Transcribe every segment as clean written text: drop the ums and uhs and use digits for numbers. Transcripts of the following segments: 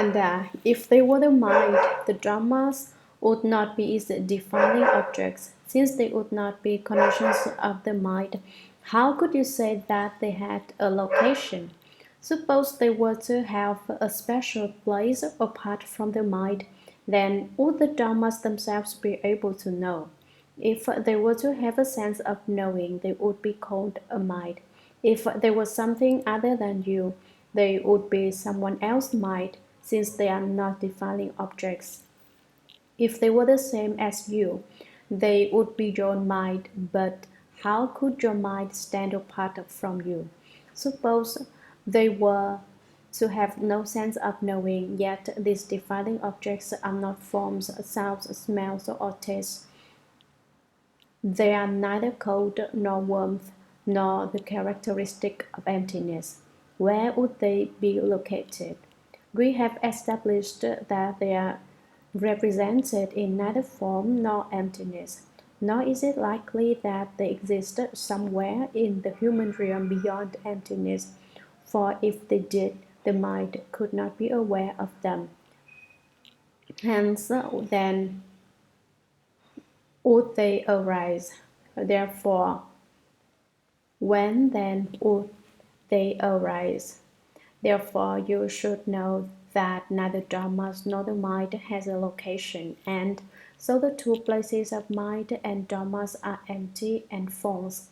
Ananda, if they were the mind, the Dhammas would not be its defining objects, since they would not be conditions of the mind. How could you say that they had a location? Suppose they were to have a special place apart from the mind, then would the Dhammas themselves be able to know? If they were to have a sense of knowing, they would be called a mind. If they were something other than you, they would be someone else's mind, since they are not defining objects. If they were the same as you, they would be your mind, but how could your mind stand apart from you? Suppose they were to have no sense of knowing, yet these defining objects are not forms, sounds, smells, or tastes. They are neither cold nor warmth, nor the characteristic of emptiness. Where would they be located? We have established that they are represented in neither form nor emptiness, nor is it likely that they existed somewhere in the human realm beyond emptiness, for if they did, the mind could not be aware of them. Hence, then, would they arise? Therefore, when then would they arise? Therefore, you should know that neither Dhammas nor the mind has a location, and so the two places of mind and Dhammas are empty and false.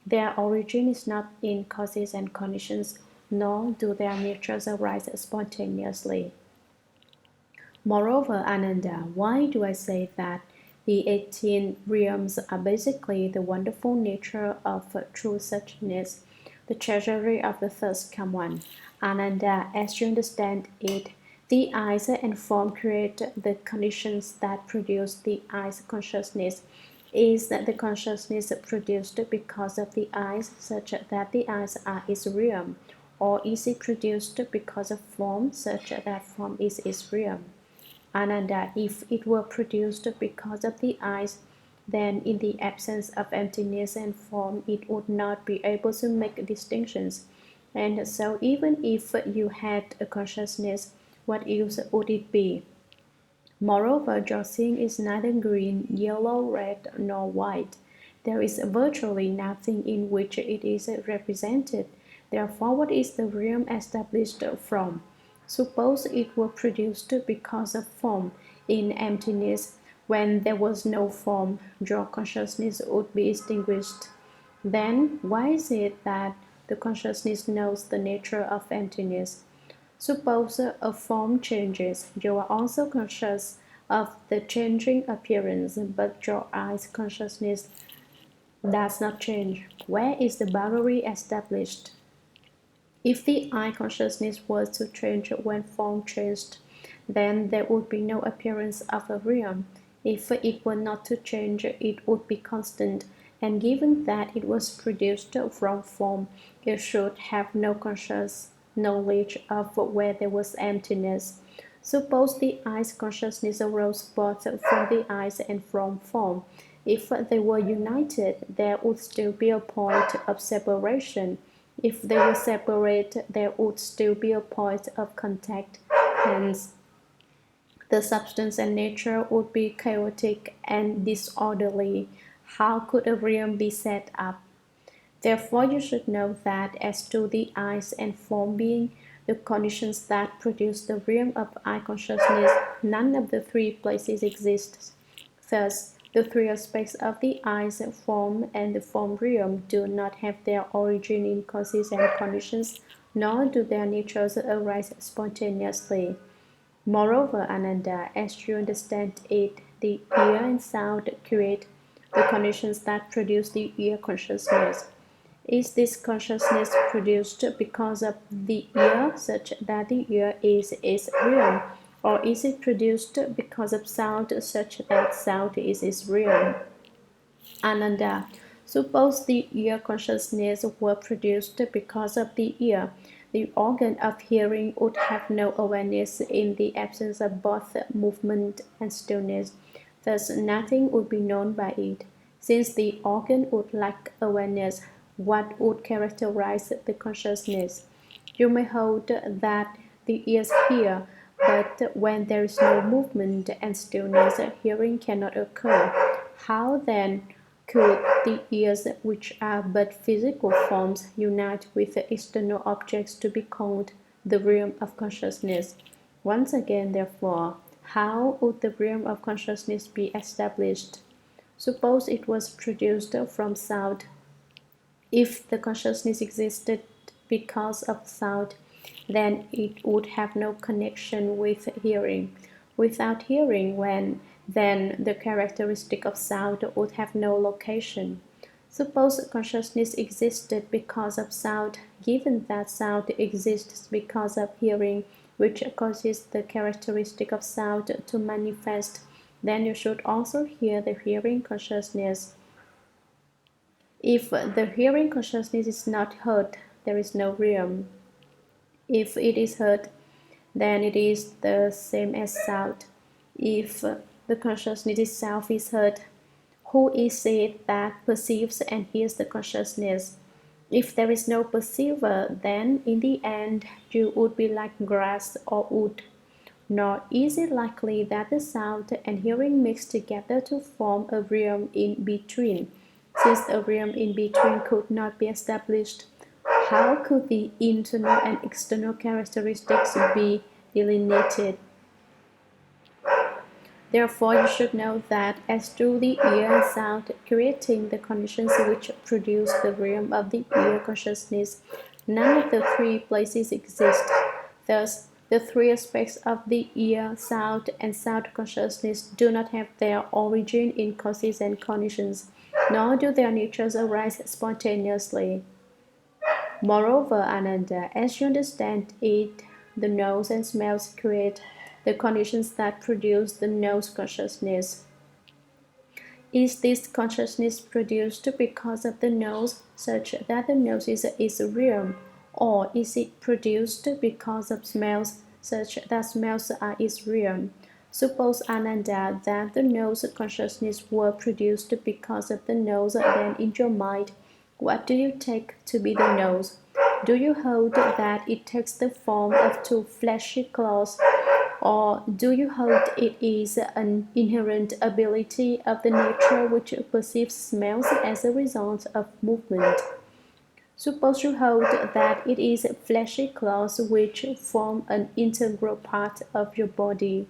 Their origin is not in causes and conditions, nor do their natures arise spontaneously. Moreover, Ananda, why do I say that the 18 realms are basically the wonderful nature of true suchness, the treasury of the thirst come one? Ananda, as you understand it, the eyes and form create the conditions that produce the eyes consciousness. Is that the consciousness produced because of the eyes, such that the eyes are its realm, or is it produced because of form, such that form is its realm? Ananda, if it were produced because of the eyes, then in the absence of emptiness and form, it would not be able to make distinctions. And so, even if you had a consciousness, what use would it be? Moreover, your seeing is neither green, yellow, red, nor white. There is virtually nothing in which it is represented. Therefore, what is the realm established from? Suppose it were produced because of form. In emptiness, when there was no form, your consciousness would be extinguished. Then, why is it that the consciousness knows the nature of emptiness? Suppose a form changes, you are also conscious of the changing appearance, but your eyes consciousness does not change. Where is the boundary established? If the eye consciousness was to change when form changed, then there would be no appearance of a realm. If it were not to change, it would be constant, and given that it was produced from form, it should have no conscious knowledge of where there was emptiness. Suppose the eye's consciousness arose both from the eyes and from form. If they were united, there would still be a point of separation. If they were separate, there would still be a point of contact. Hence, the substance and nature would be chaotic and disorderly. How could a realm be set up? Therefore, you should know that as to the eyes and form being the conditions that produce the realm of eye consciousness, none of the three places exists. Thus, the three aspects of the eyes, form, and the form realm do not have their origin in causes and conditions, nor do their natures arise spontaneously. Moreover, Ananda, as you understand it, the ear and sound create the conditions that produce the ear consciousness. Is this consciousness produced because of the ear, such that the ear is its realm? Or is it produced because of sound, such that sound is its realm? Ananda, suppose the ear consciousness were produced because of the ear. The organ of hearing would have no awareness in the absence of both movement and stillness. Thus, nothing would be known by it. Since the organ would lack awareness, what would characterize the consciousness? You may hold that the ears hear, But when there is no movement and stillness, hearing cannot occur. How then could the ears, which are but physical forms, unite with the external objects to be called the realm of consciousness? Once again, therefore, how would the realm of consciousness be established? Suppose it was produced from sound. If the consciousness existed because of sound, then it would have no connection with hearing. Without hearing, then the characteristic of sound would have no location. Suppose consciousness existed because of sound, given that sound exists because of hearing, which causes the characteristic of sound to manifest, then you should also hear the hearing consciousness. If the hearing consciousness is not heard, there is no realm. If it is heard, then it is the same as sound. If the consciousness itself is heard, who is it that perceives and hears the consciousness? If there is no perceiver, then in the end you would be like grass or wood. Nor is it likely that the sound and hearing mix together to form a realm in between. Since a realm in between could not be established, how could the internal and external characteristics be delineated? Therefore, you should know that as to the ear and sound, creating the conditions which produce the realm of the ear consciousness, none of the three places exist. Thus, the three aspects of the ear, sound, and sound consciousness do not have their origin in causes and conditions, nor do their natures arise spontaneously. Moreover, Ananda, as you understand it, the nose and smells create the conditions that produce the nose consciousness. Is this consciousness produced because of the nose, such that the nose is its realm, or is it produced because of smells, such that smells are its realm? Suppose, Ananda, that the nose consciousness were produced because of the nose, then in your mind, what do you take to be the nose? Do you hold that it takes the form of two fleshy claws, or do you hold it is an inherent ability of the nature which perceives smells as a result of movement? Suppose you hold that it is fleshy claws which form an integral part of your body.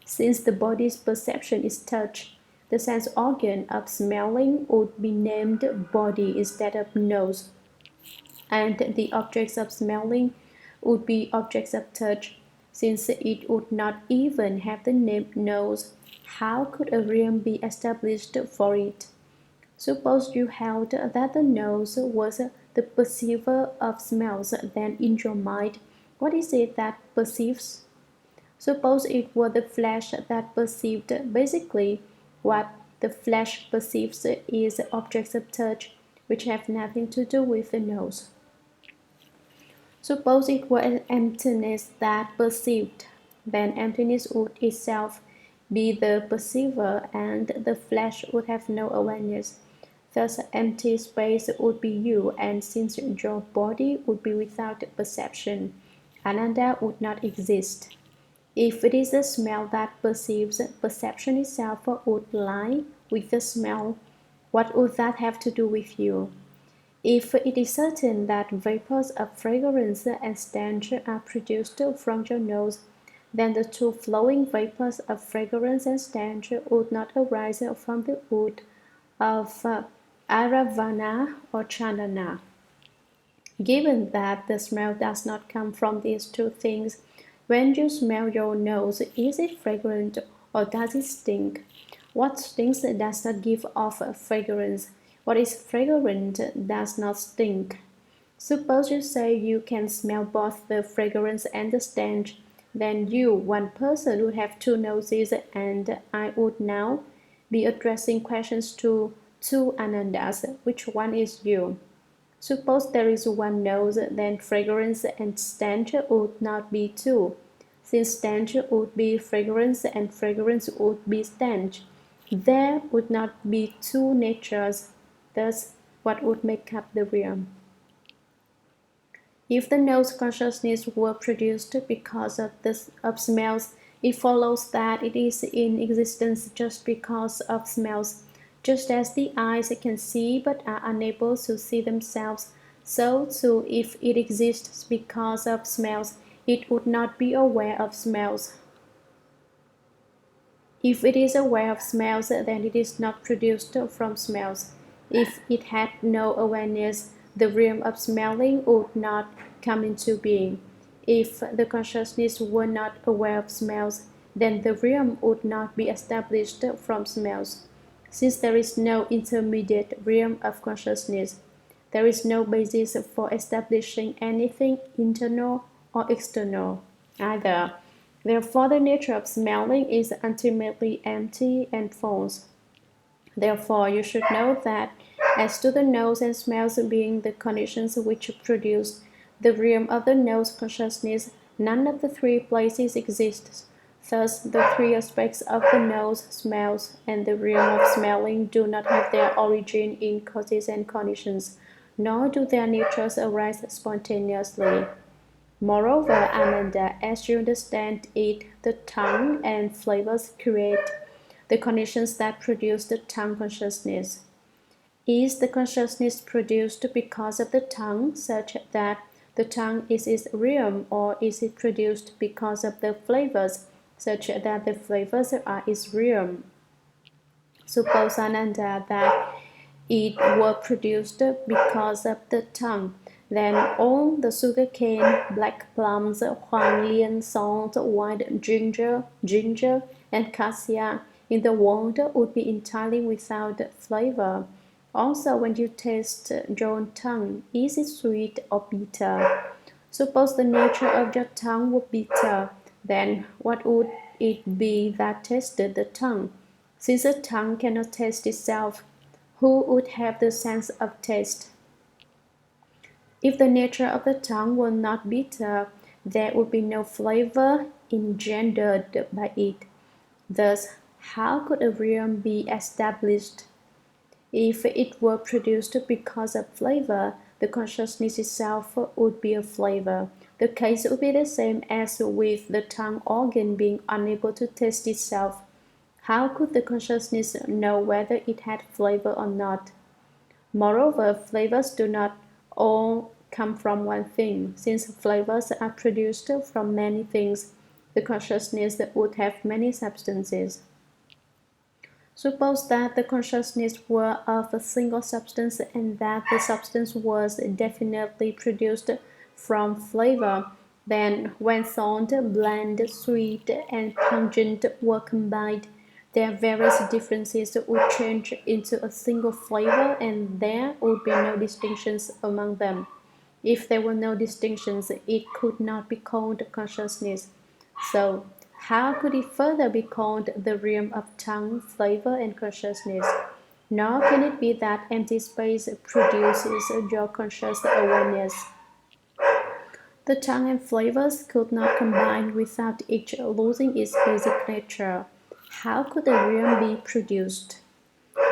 Since the body's perception is touch, the sense organ of smelling would be named body instead of nose, and the objects of smelling would be objects of touch. Since it would not even have the name nose, how could a realm be established for it? Suppose you held that the nose was the perceiver of smells, then in your mind, what is it that perceives? Suppose it were the flesh that perceived. Basically, what the flesh perceives is objects of touch, which have nothing to do with the nose. Suppose it were an emptiness that perceived, then emptiness would itself be the perceiver, and the flesh would have no awareness. Thus, empty space would be you, and since your body would be without perception, Ananda would not exist. If it is the smell that perceives, perception itself would lie with the smell. What would that have to do with you? If it is certain that vapors of fragrance and stench are produced from your nose, then the two flowing vapors of fragrance and stench would not arise from the wood of Aravana or Chandana. Given that the smell does not come from these two things, when you smell your nose, is it fragrant or does it stink? What stinks does not give off fragrance. What is fragrant does not stink. Suppose you say you can smell both the fragrance and the stench, then you, one person, would have two noses, and I would now be addressing questions to two Anandas. Which one is you? Suppose there is one nose, then fragrance and stench would not be two, since stench would be fragrance and fragrance would be stench. There would not be two natures. Thus, what would make up the realm? If the nose consciousness were produced because of smells, it follows that it is in existence just because of smells. Just as the eyes can see but are unable to see themselves, so too if it exists because of smells, it would not be aware of smells. If it is aware of smells, then it is not produced from smells. If it had no awareness, the realm of smelling would not come into being. If the consciousness were not aware of smells, then the realm would not be established from smells. Since there is no intermediate realm of consciousness, there is no basis for establishing anything internal or external either. Therefore, the nature of smelling is ultimately empty and false. Therefore, you should know that as to the nose and smells being the conditions which produce the realm of the nose consciousness, none of the three places exists. Thus, the three aspects of the nose, smells, and the realm of smelling do not have their origin in causes and conditions, nor do their natures arise spontaneously. Moreover, Ananda, as you understand it, the tongue and flavors create the conditions that produce the tongue consciousness. Is the consciousness produced because of the tongue, such that the tongue is its realm, or is it produced because of the flavors, such that the flavors are its realm? Suppose, Ananda, that it were produced because of the tongue. Then all the sugar cane, black plums, huang lian, salt, white ginger, and cassia in the world would be entirely without flavor. Also, when you taste your own tongue, is it sweet or bitter? Suppose the nature of your tongue were bitter, then what would it be that tasted the tongue? Since the tongue cannot taste itself, who would have the sense of taste? If the nature of the tongue were not bitter, there would be no flavor engendered by it. Thus, how could a realm be established? If it were produced because of flavor, the consciousness itself would be a flavor. The case would be the same as with the tongue organ being unable to taste itself. How could the consciousness know whether it had flavor or not? Moreover, flavors do not all come from one thing. Since flavors are produced from many things, the consciousness would have many substances. Suppose that the consciousness were of a single substance and that the substance was definitely produced from flavor. Then, when thought, bland, sweet, and pungent were combined, their various differences would change into a single flavor, and there would be no distinctions among them. If there were no distinctions, it could not be called consciousness. So, how could it further be called the realm of tongue, flavor, and consciousness? Nor can it be that empty space produces your conscious awareness. The tongue and flavors could not combine without each losing its basic nature. How could a realm be produced?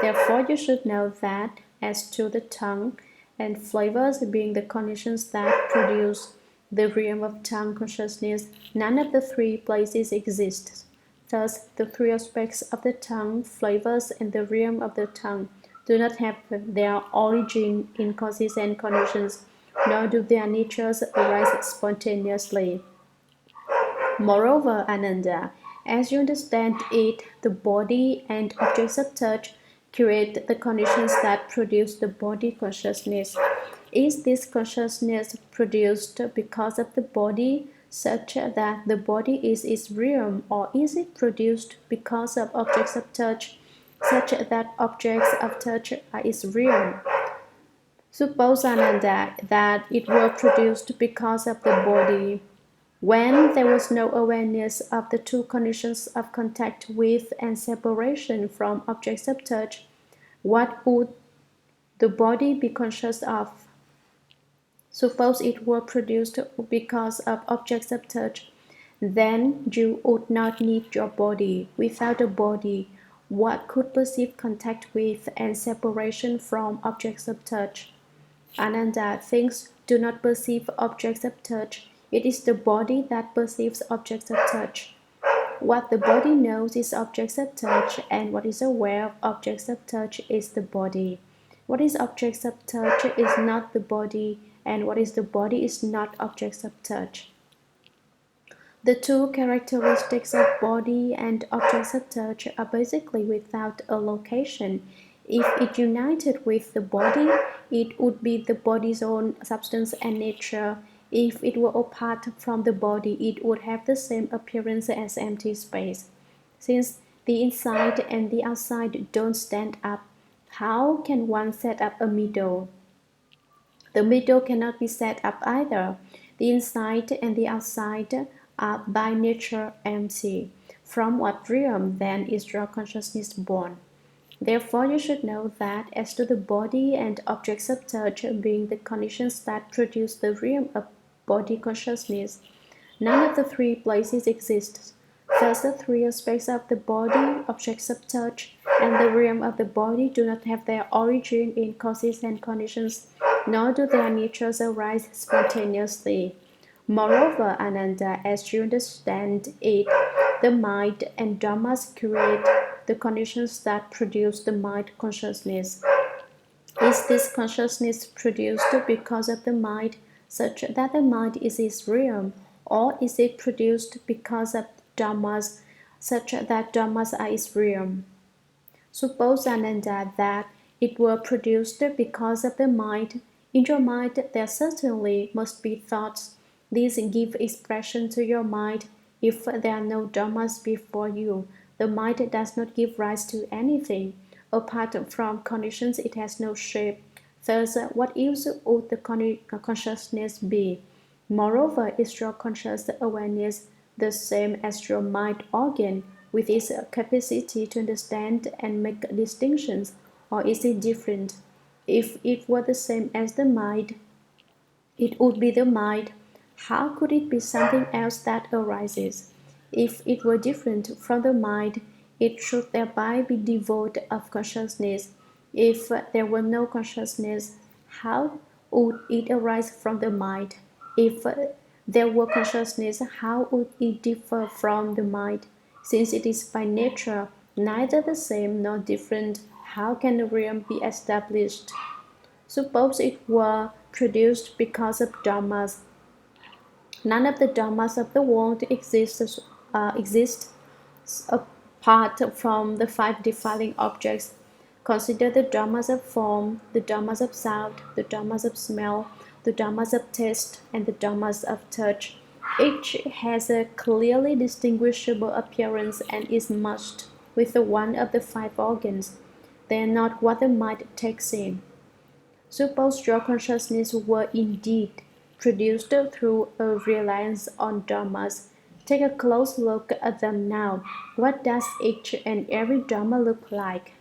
Therefore, you should know that as to the tongue and flavors being the conditions that produce the realm of tongue consciousness, none of the three places exists. Thus, the three aspects of the tongue, flavors, and the realm of the tongue do not have their origin in causes and conditions, nor do their natures arise spontaneously. Moreover, Ananda, as you understand it, the body and objects of touch create the conditions that produce the body consciousness. Is this consciousness produced because of the body, such that the body is its realm, or is it produced because of objects of touch, such that objects of touch are its realm? Suppose, Ananda, that it were produced because of the body. When there was no awareness of the two conditions of contact with and separation from objects of touch, what would the body be conscious of? Suppose it were produced because of objects of touch, then you would not need your body. Without a body, what could perceive contact with and separation from objects of touch? Ananda, things do not perceive objects of touch. It is the body that perceives objects of touch. What the body knows is objects of touch, and what is aware of objects of touch is the body. What is objects of touch is not the body, and what is the body is not objects of touch. The two characteristics of body and objects of touch are basically without a location. If it united with the body, it would be the body's own substance and nature. If it were apart from the body, it would have the same appearance as empty space. Since the inside and the outside don't stand up, how can one set up a middle? The middle cannot be set up either. The inside and the outside are by nature empty. From what realm then is your consciousness born? Therefore, you should know that as to the body and objects of touch being the conditions that produce the realm of body consciousness, none of the three places exists. Thus, the three aspects of the body, objects of touch, and the realm of the body do not have their origin in causes and conditions, nor do their natures arise spontaneously. Moreover, Ananda, as you understand it, the mind and dhammas create the conditions that produce the mind consciousness. Is this consciousness produced because of the mind, such that the mind is its realm, or is it produced because of dhammas, such that dhammas are its realm? Suppose, Ananda, that it were produced because of the mind. In your mind, there certainly must be thoughts. These give expression to your mind. If there are no dhammas before you, the mind does not give rise to anything. Apart from conditions, it has no shape. Thus, what use would the consciousness be? Moreover, is your conscious awareness the same as your mind organ, with its capacity to understand and make distinctions, or is it different? If it were the same as the mind, it would be the mind. How could it be something else that arises? If it were different from the mind, it should thereby be devoid of consciousness. If there were no consciousness, how would it arise from the mind? If there were consciousness, how would it differ from the mind? Since it is by nature neither the same nor different, how can the realm be established? Suppose it were produced because of dhammas. None of the dhammas of the world exists apart from the five defiling objects. Consider the dhammas of form, the dhammas of sound, the dhammas of smell, the dhammas of taste, and the dhammas of touch. Each has a clearly distinguishable appearance and is merged with the one of the five organs. They are not what the mind takes in. Suppose your consciousness were indeed produced through a reliance on dhammas. Take a close look at them now. What does each and every dhamma look like?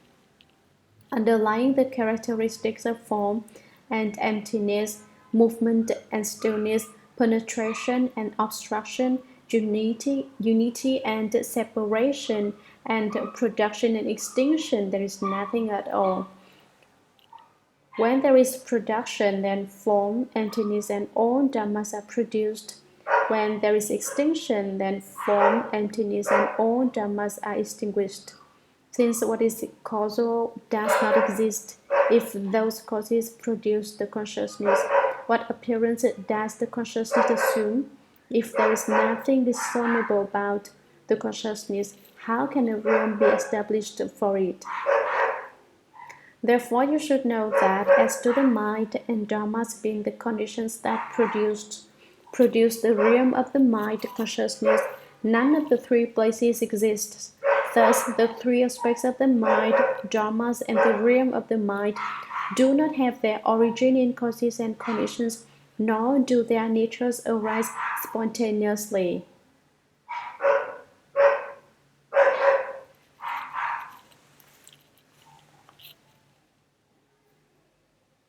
Underlying the characteristics of form and emptiness, movement and stillness, penetration and obstruction, unity and separation, and production and extinction, there is nothing at all. When there is production, then form, emptiness, and all dhammas are produced. When there is extinction, then form, emptiness, and all dhammas are extinguished. Since what is causal does not exist, if those causes produce the consciousness, what appearance does the consciousness assume? If there is nothing discernible about the consciousness, how can a realm be established for it? Therefore, you should know that as to the mind and dhammas being the conditions that produce the realm of the mind consciousness, none of the three places exists. Thus, the three aspects of the mind, dhammas, and the realm of the mind do not have their origin in causes and conditions, nor do their natures arise spontaneously.